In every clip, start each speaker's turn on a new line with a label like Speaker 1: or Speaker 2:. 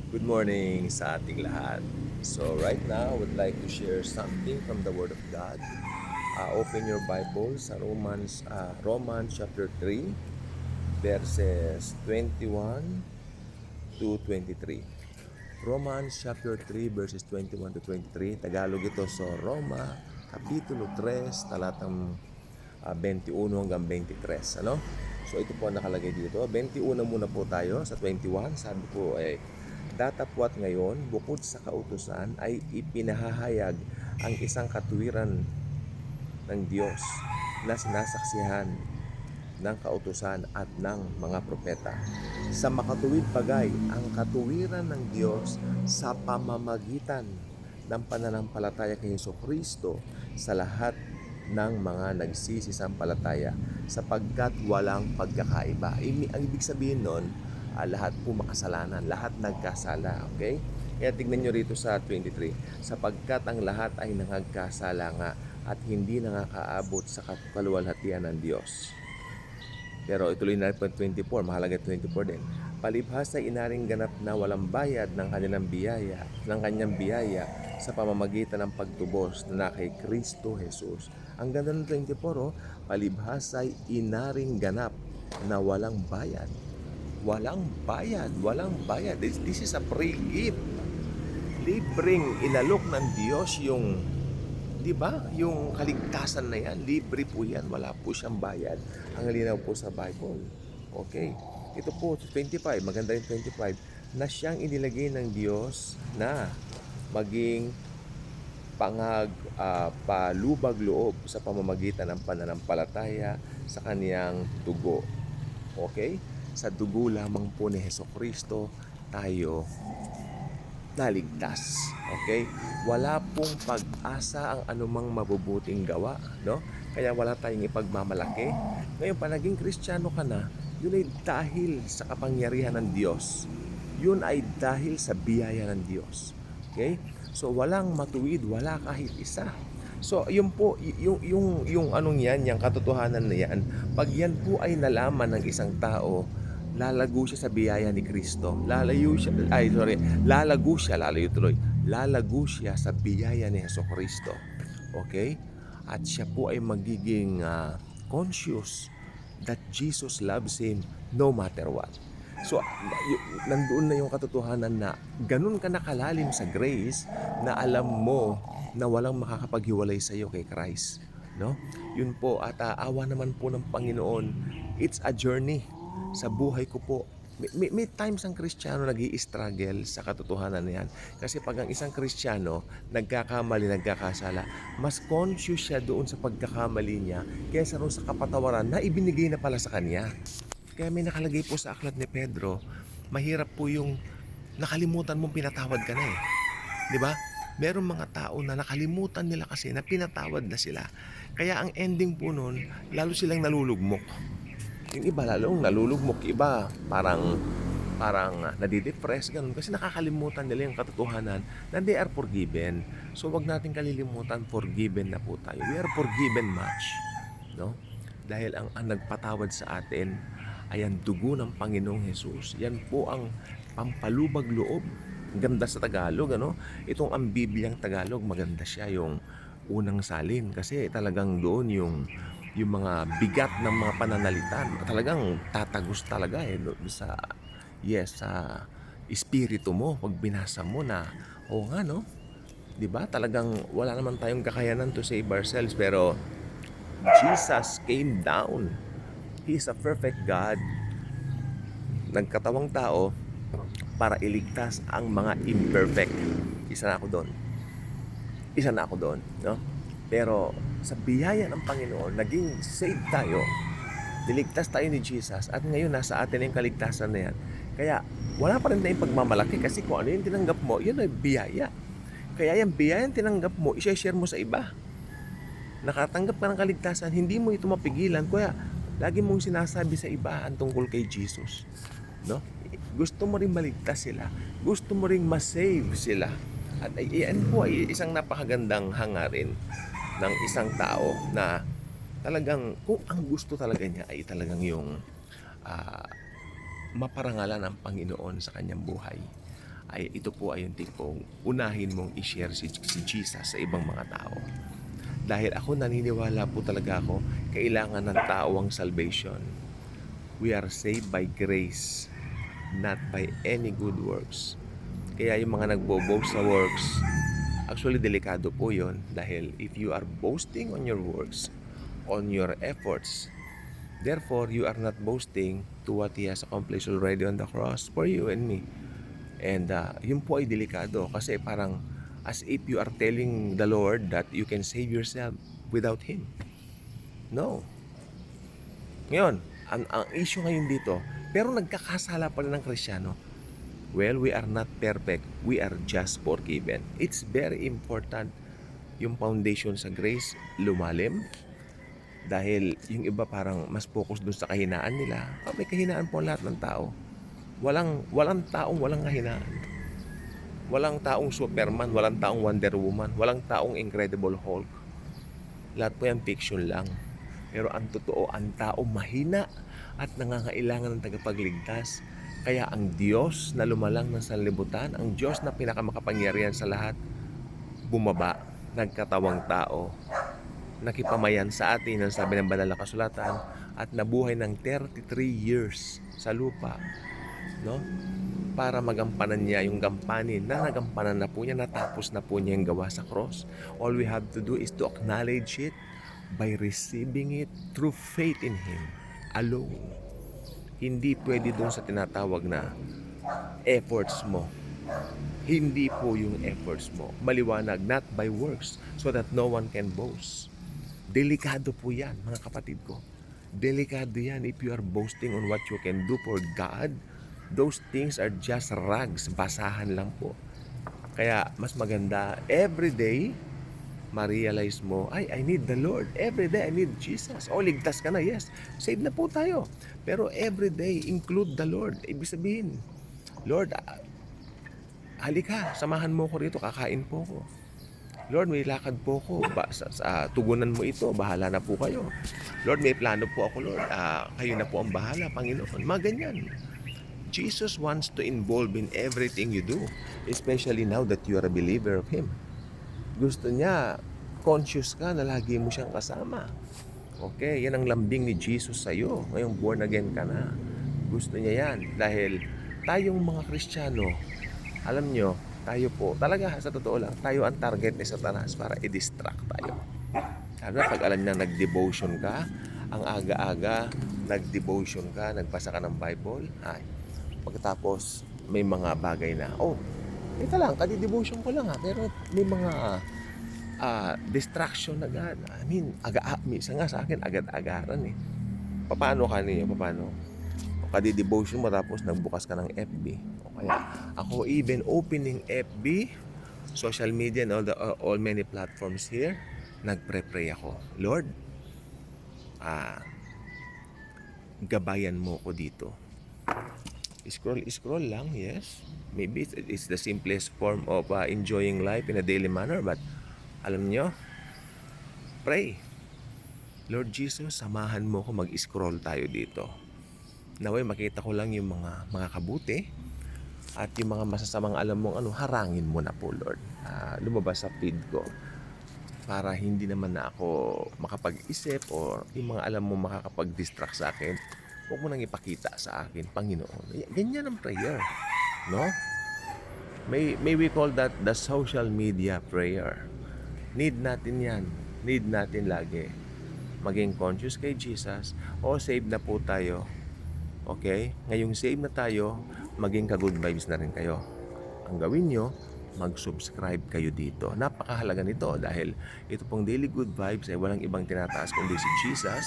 Speaker 1: Good morning sa ating lahat. So right now, I would like to share something from the Word of God. Open your Bible sa Romans chapter 3, verses 21 to 23. Romans chapter 3, verses 21 to 23. Tagalog ito sa Roma, Kapitulo 3, talatang 21 hanggang 23. Ano? So ito po ang nakalagay dito. 21 muna po tayo sa 21. Sabi po datapwat ngayon, bukod sa kautusan, ay ipinahahayag ang isang katuwiran ng Diyos na sinasaksihan ng kautusan at ng mga propeta. Sa makatuwid bagay, ang katuwiran ng Diyos sa pamamagitan ng pananampalataya kay Hesus Kristo sa lahat ng mga nagsisisampalataya sapagkat walang pagkakaiba. Ang ibig sabihin nun, lahat po makasalanan, lahat nagkasala, okay? Kaya tignan nyo rito sa 23, sapagkat ang lahat ay nangagkasala nga at hindi nakakaabot sa kaluwalhatian ng Diyos. Pero ituloy na po 24, mahalaga 24 din. Palibhas ay inaring ganap na walang bayad ng kanyang biyaya sa pamamagitan ng pagtubos na kay Kristo Jesus. Ang ganda ng 24, palibhas ay inaring ganap na walang bayad. Walang bayad, walang bayad. This is a free gift. Libreng inalok ng Diyos yung, di ba? Yung kaligtasan na yan, libre po yan, wala po siyang bayad. Ang linaw po sa Bible. Okay. Ito po, 25, maganda yung 25, na siyang inilagay ng Diyos na maging palubag loob sa pamamagitan ng pananampalataya sa kaniyang dugo. Okay? Sa dugo lamang po ni Hesus Kristo tayo naligtas. Okay? Wala pong pag-asa ang anumang mabubuting gawa, no? Kaya wala tayong ipagmamalaki. Ngayon, pa naging Kristiyano ka na, yun ay dahil sa kapangyarihan ng Diyos. Yun ay dahil sa biyaya ng Diyos. Okay? So, walang matuwid, wala kahit isa. So, yun po, yung anong yan, yung katotohanan na yan, pag yan po ay nalaman ng isang tao, lalago siya sa biyaya ni Kristo. Lalago siya sa biyaya ni Hesus Kristo. Okay? At siya po ay magiging conscious that Jesus loves him no matter what. So, nandoon na yung katotohanan na ganun ka nakalalim sa grace na alam mo na walang makakapaghiwalay sa iyo kay Christ. No? Yun po, at awa naman po ng Panginoon, it's a journey sa buhay ko po. May times ang Kristiyano nag-i-struggle sa katotohanan na yan. Kasi pag ang isang Kristiyano nagkakamali, nagkakasala, mas conscious siya doon sa pagkakamali niya kaysa roon sa kapatawaran na ibinigay na pala sa kanya. Kaya may nakalagay po sa aklat ni Pedro, mahirap po yung nakalimutan mong pinatawad ka na eh. Di ba? Merong mga tao na nakalimutan nila kasi na pinatawad na sila. Kaya ang ending po nun, lalo silang nalulugmok. Yung iba lalong nalulugmok, iba parang nadidepress, ganun. Kasi nakakalimutan nila yung katotohanan na they are forgiven. So wag natin kalilimutan, forgiven na po tayo. We are forgiven much. No? Dahil ang nagpatawad sa atin ay ang dugo ng Panginoong Hesus. Yan po ang pampalubag loob. Ganda sa Tagalog, ano? Itong ang Bibliang Tagalog, maganda siya yung unang salin kasi talagang doon yung mga bigat ng mga pananalitan talagang tatagos talaga sa sa espiritu mo pag binasa mo na nga no, 'di ba? Talagang wala naman tayong kakayanan to save ourselves, pero Jesus came down. He is a perfect God, nagkatawang tao para iligtas ang mga imperfect. Isa na ako doon. Isa na ako doon, no? Pero sa biyaya ng Panginoon, naging saved tayo. Niligtas tayo ni Jesus at ngayon nasa atin yung kaligtasan na yan. Kaya wala pa rin tayong pagmamalaki kasi kung ano yung tinanggap mo, yun ay biyaya. Kaya yung biyaya yung tinanggap mo, i-share mo sa iba. Nakatanggap ka ng kaligtasan, hindi mo ito mapigilan. Kaya lagi mong sinasabi sa iba ang tungkol kay Jesus. No? Gusto mo rin maligtas sila. Gusto mo rin masave sila. At iyan po ay isang napakagandang hangarin ng isang tao na talagang kung ang gusto talaga niya ay talagang yung maparangalan ng Panginoon sa kanyang buhay. ay ito po ay yung tipong unahin mong i-share si Jesus sa ibang mga tao. Dahil ako naniniwala po talaga ako, kailangan ng tao ang salvation. We are saved by grace, not by any good works. Kaya yung mga nagbo-boast sa works, actually delikado po yon, dahil if you are boasting on your works, on your efforts, therefore you are not boasting to what He has accomplished already on the cross for you and me. And yun po ay delikado kasi parang as if you are telling the Lord that you can save yourself without Him. No. Ngayon, ang issue ngayon dito, pero nagkakasala pa rin ng Kristiyano. Well, we are not perfect. We are just forgiven. It's very important yung foundation sa grace lumalim, dahil yung iba parang mas focus dun sa kahinaan nila. May kahinaan po lahat ng tao. Walang taong walang kahinaan. Walang taong Superman, walang taong Wonder Woman, walang taong Incredible Hulk. Lahat po yan fiction lang. Pero ang totoo, ang tao mahina at nangangailangan ng tagapagligtas. Kaya ang Diyos na lumalang ng sanlibutan, ang Diyos na pinakamakapangyarihan sa lahat, bumaba, nagkatawang tao, nakipamayan sa atin, ang sabi ng banal na kasulatan, at nabuhay ng 33 years sa lupa, no? Para magampanan niya yung gampanin na nagampanan na po niya, natapos na po niya yung gawa sa cross. All we have to do is to acknowledge it by receiving it through faith in Him alone. Hindi pwede doon sa tinatawag na efforts mo. Hindi po yung efforts mo. Maliwanag, not by works, so that no one can boast. Delikado po yan, mga kapatid ko. Delikado yan if you are boasting on what you can do for God. Those things are just rags, basahan lang po. Kaya mas maganda, every day, ma-realize mo, I need the Lord. Every day, I need Jesus. Ligtas ka na, yes. Save na po tayo. Pero every day, include the Lord. Ibig sabihin, Lord, halika, samahan mo ko rito, kakain po ko. Lord, may lakad po ko. Tugunan mo ito, bahala na po kayo. Lord, may plano po ako, Lord. Kayo na po ang bahala, Panginoon. Mga ganyan. Jesus wants to involve in everything you do, especially now that you are a believer of Him. Gusto niya, conscious ka na lagi mo siyang kasama. Okay, yan ang lambing ni Jesus sa'yo. Ngayong born again ka na. Gusto niya yan. Dahil tayong mga Kristiyano, alam nyo, tayo po, talaga sa totoo lang, tayo ang target ni Satanas para i-distract tayo. Lalo na pag alam niya nag-devotion ka, ang aga-aga, nag-devotion ka, nagbasa ka ng Bible, pagkatapos may mga bagay na, ito lang, kadi-devotion ko lang pero may mga distraction agad. Minsan nga sa akin, agad-agaran Paano ka niyo? Paano? Kadi-devotion mo tapos nagbukas ka ng FB. O kaya, ako even opening FB, social media and all many platforms here, nagpre-pray ako. Lord, gabayan mo ko dito. Scroll lang, yes. Maybe it's the simplest form of enjoying life in a daily manner, but alam nyo, pray. Lord Jesus, samahan mo ko mag-scroll tayo dito. Naway makita ko lang yung mga kabuti at yung mga masasamang alam mong harangin mo na po, Lord. Lumabas sa feed ko para hindi naman na ako makapag-isip o yung mga alam mo makakapag-distract sa akin. Huwag mo nang ipakita sa akin, Panginoon. Ganyan ang prayer, no? May we call that the social media prayer. Need natin yan. Need natin lagi. Maging conscious kay Jesus. Save na po tayo. Okay? Ngayong save na tayo, maging ka-good vibes na rin kayo. Ang gawin nyo, mag-subscribe kayo dito. Napakahalaga nito dahil ito pong Daily Good Vibes ay walang ibang tinataas kundi si Jesus.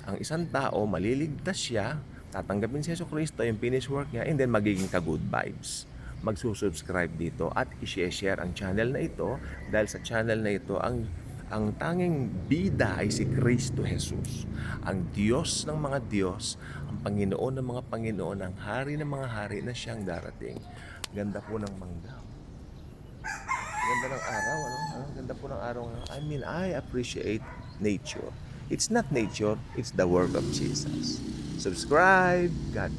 Speaker 1: Ang isang tao, maliligtas siya, tatanggapin si Jesucristo, yung finished work niya, and then magiging ka-good vibes. Magsusubscribe dito at i-share ang channel na ito dahil sa channel na ito, ang tanging bida ay si Kristo Jesus. Ang Diyos ng mga Diyos, ang Panginoon ng mga Panginoon, ang Hari ng mga Hari na siyang darating. Ganda po ng mangga. Ganda ng araw, Ganda po ng araw. I appreciate nature. It's not nature, it's the work of Jesus. Subscribe. God